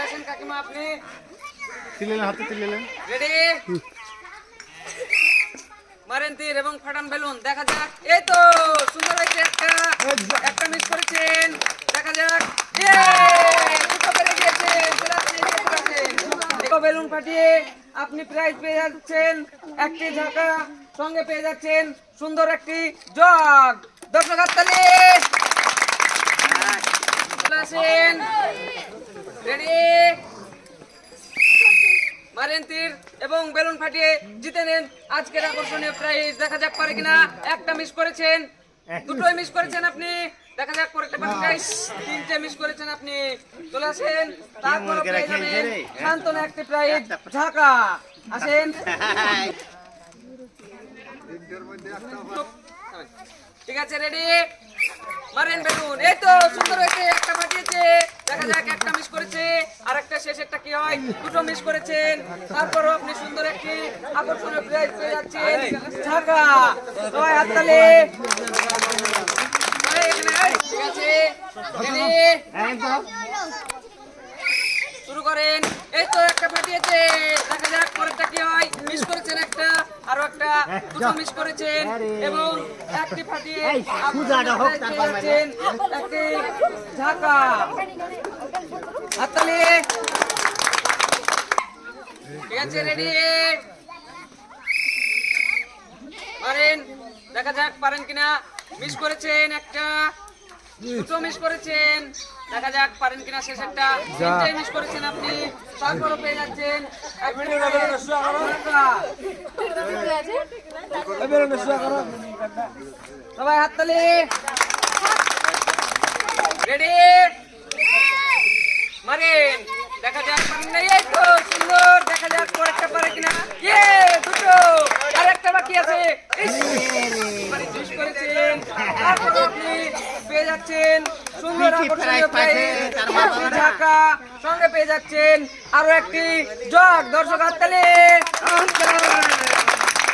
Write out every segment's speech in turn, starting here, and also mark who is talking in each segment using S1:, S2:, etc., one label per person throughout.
S1: আসেন কাকিমা, আপনি
S2: হাতে তুলে
S1: রেডি? মারেন তীর এবং ফাটান বেলুন, দেখা যাক। এই তো সুন্দর হয়েছে, একটা মিস করেছেন, দেখা যাক। দুটো পেরে গিয়েছেন, চলে আসেন। বেলুন ফাটিয়ে আপনি প্রাইজ পেয়ে যাচ্ছেন, একটি ঝাঁকা, সঙ্গে পেয়ে যাচ্ছেন সুন্দর একটি জগ। দর্শক হাততালি। চলে আসেন, রেডি? মারেন তীর এবং বেলুন ফাটিয়ে জিতে নেন আজকের আকর্ষণীয় প্রাইজ। দেখা যাক পারে কিনা। একটা মিস করেছেন, দুটোই মিস করেছেন আপনি, দেখা যাক পরেরটা পারে কিনা। তিনটে মিস করেছেন আপনি, চলে আসেন। তারপর পেয়ে যাবেন শান্তনা একটি প্রাইজ, ঢাকা। আসেন, ঠিক আছে, রেডি? মারেন বেলুন, এই তো সুন্দর হয়েছে, একটা ফাটিয়েছে, দেখা যাক। একটা মিস করেছে, আর একটা শেষ একটা কি হয়, দুটো মিস করেছেন। তারপরও আপনি সুন্দর একটি আকর্ষণীয় প্রাইজ পেয়ে যাচ্ছেন, ঢাকা। সবাই হাততালি। ঠিক আছে, রেডি? শুরু করেন। এই তো একটা ফাটিয়েছে, দেখা যাক পরেরটা কি হয়। মিস করেছেন একটা, আরো একটা, দুটো মিস করেছেন এবং একটি ফাটিয়ে যাচ্ছেন একটি ঢাকা। হাততালি। ঠিক আছে, রেডি? পারেন, দেখা যাক পারেন কিনা। মিস করেছেন একটা, দুটো মিস করেছেন, দেখা যাক পারেন কিনা। শেষ একটা, তিনটে মিস করেছেন আপনি, তারপরও পেয়ে যাচ্ছেন সবাই হাততালি। রেডি? মারেন, দেখা যাক পারেন না। এই তো সুন্দর, দেখা যাক পরেরটা পারে কিনা। দুটো, আর একটা বাকি আছে। মিস করেছেন, তারপর আপনি পেয়ে যাচ্ছেন সুন্দর আকর্ষণীয় প্রাইজ, ঢাকা, সঙ্গে পেয়ে যাচ্ছেন আরো একটি জগ। দর্শক হাততালি।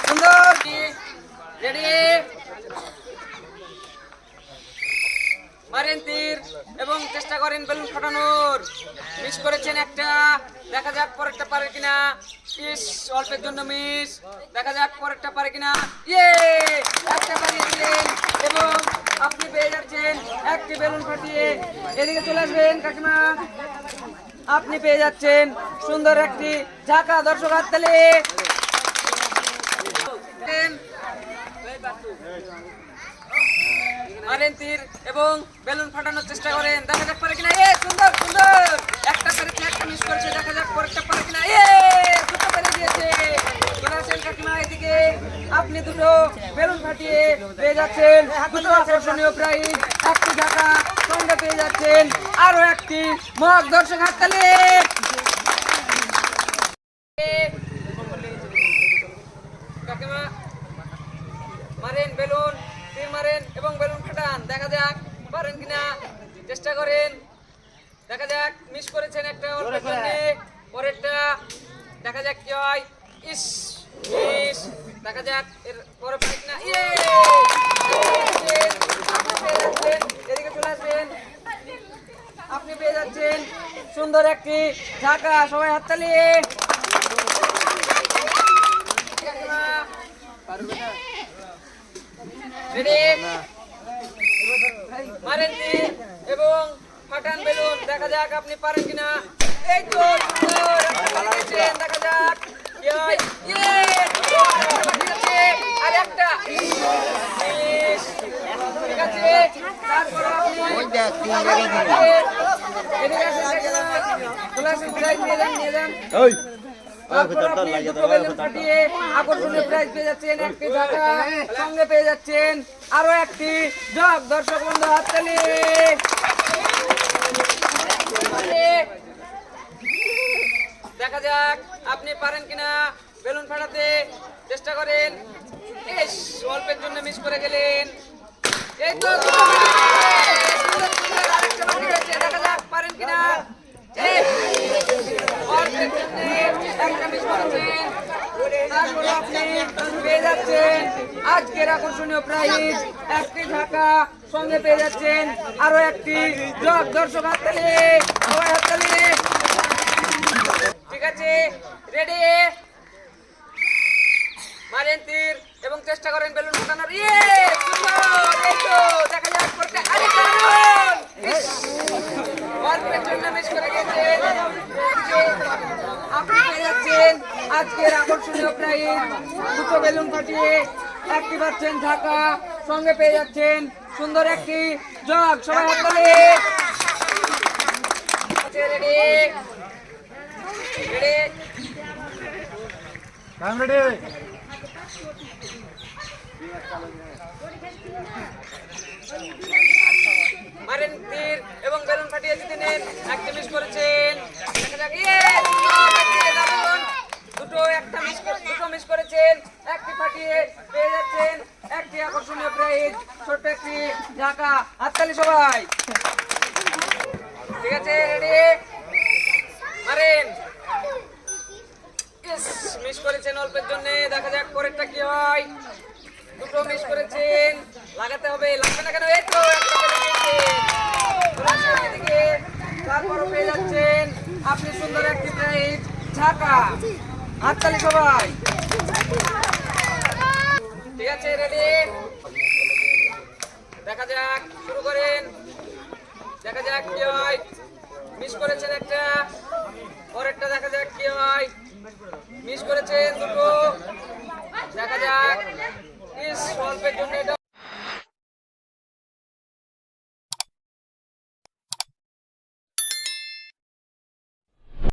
S1: সুন্দর, রেডি? মারেন তীর এবং চেষ্টা করেন বেলুন ফাটানোর। মিস করেছেন একটা, দেখা যাক পরেরটা পারে কিনা। অল্পের জন্য মিস, দেখা যাক পরেরটা পারে কিনা। একটা পারিয়েছিলেন এবং আপনি পেয়ে যাচ্ছেন একটি বেলুন ফাটিয়ে। এদিকে চলে আসবেন কাকিমা, আপনি পেয়ে যাচ্ছেন সুন্দর একটি ঢাকা। দর্শক হাততালি। মারেন তীর এবং বেলুন ফাটানোর চেষ্টা করেন, দেখা যাক পারে কিনা। সুন্দর সুন্দর, একটা পেরেছে, একটা মিস করেছে, দেখা যাক পরেরটা পারে কিনা। দুটো পেরে দিয়েছে। চলে আসেন কাকিমা, এদিকে আপনি দুটো বেলুন ফাটিয়ে পেয়ে যাচ্ছেন দুটো আকর্ষণীয় প্রাইজ, একটি ঢাকা, সঙ্গে পেয়ে যাচ্ছেন আরো একটি মগ। দর্শক হাততালি। কাকিমা মারেন বেলুন, তীর মারেন এবং বেলুন ফাটান, দেখা যাক পারেন কিনা। চেষ্টা করেন, দেখা যাক। মিস করেছেন একটা, অল্পের জন্য, পরেরটা দেখা যাক কি হয়। মিস, দেখা যাক এর পরে পারে কিনা। এদিকে চলে আসবেন, আপনি পেয়ে যাচ্ছেন সুন্দর একটি ঢাকা। সবাই হাততালি। মারেন তীর এবং ফাটান বেলুন, দেখা যাক আপনি পারেন কিনা। এই তো সুন্দর, দেখা যাক কি হয়। আর একটা, ঠিক আছে। তারপর আকর্ষণীয় প্রাইজ পেয়ে যাচ্ছেন একটি ঢাকা, সঙ্গে পেয়ে যাচ্ছেন আরো একটি জগ। দর্শক বন্ধু হাততালি। দেখা যাক আপনি পারেন কিনা বেলুন ফাটাতে, চেষ্টা করেন। অল্পের জন্য মিস করে গেলেন। এই তো দেখা যাক পারেন কিনা। একটা মিস করেছেন, তারপর আপনি পেয়ে যাচ্ছেন আজকের আকর্ষণীয় প্রাইজ, একটি ঢাকা, সঙ্গে পেয়ে যাচ্ছেন আরো একটি জগ। দর্শক হাততালি, সবাই হাততালি। চেষ্টা করেন বেলুন ফাটানোর। ইয়ে সুন্দর, এই তো দেখা যাক পরেরটা। আরে দারুণ! ইস, অল্পের জন্য মিস করে গেছেন। আপনি পেয়ে যাচ্ছেন আজকের আকর্ষণীয় প্রাইজ, দুটো বেলুন ফাটিয়ে একটি পাচ্ছেন ঢাকা, সঙ্গে পেয়ে যাচ্ছেন সুন্দর একটি জগ। সবাই হাততালি। Ready ready
S2: time ready.
S1: মারেন তীর এবং বেলুন ফাটিয়ে জিতে নেন। একটি মিস করেছেন, দেখা যাক। ইয়ে দারুণ! দুটো মিস করেছেন, একটি ফাটিয়ে পেয়ে যাচ্ছেন একটি আকর্ষণীয় প্রাইজ, ছোট্ট একটি ঢাকা। হাততালি সবাই। ঠিক আছে, রেডি মারেন। ইস, মিস করেছেন অল্পের জন্য, দেখা যাক পরেরটা কি হয়। দুটো মিস করেছেন, লাগাতে হবে, লাগবে না কেন? এই তো একটা পেয়ে গেছেন। চলে আসুন এদিকে। তারপরও পেয়ে যাচ্ছেন আপনি সুন্দর একটি প্রাইজ, ঢাকা। হাততালি সবাই। ঠিক আছে, রেডি দেখা যাক, শুরু করেন। দেখা যাক কি হয়। মিস করেছেন একটা, পরেরটা দেখা যাক কি হয়। মিস করেছেন দুটো,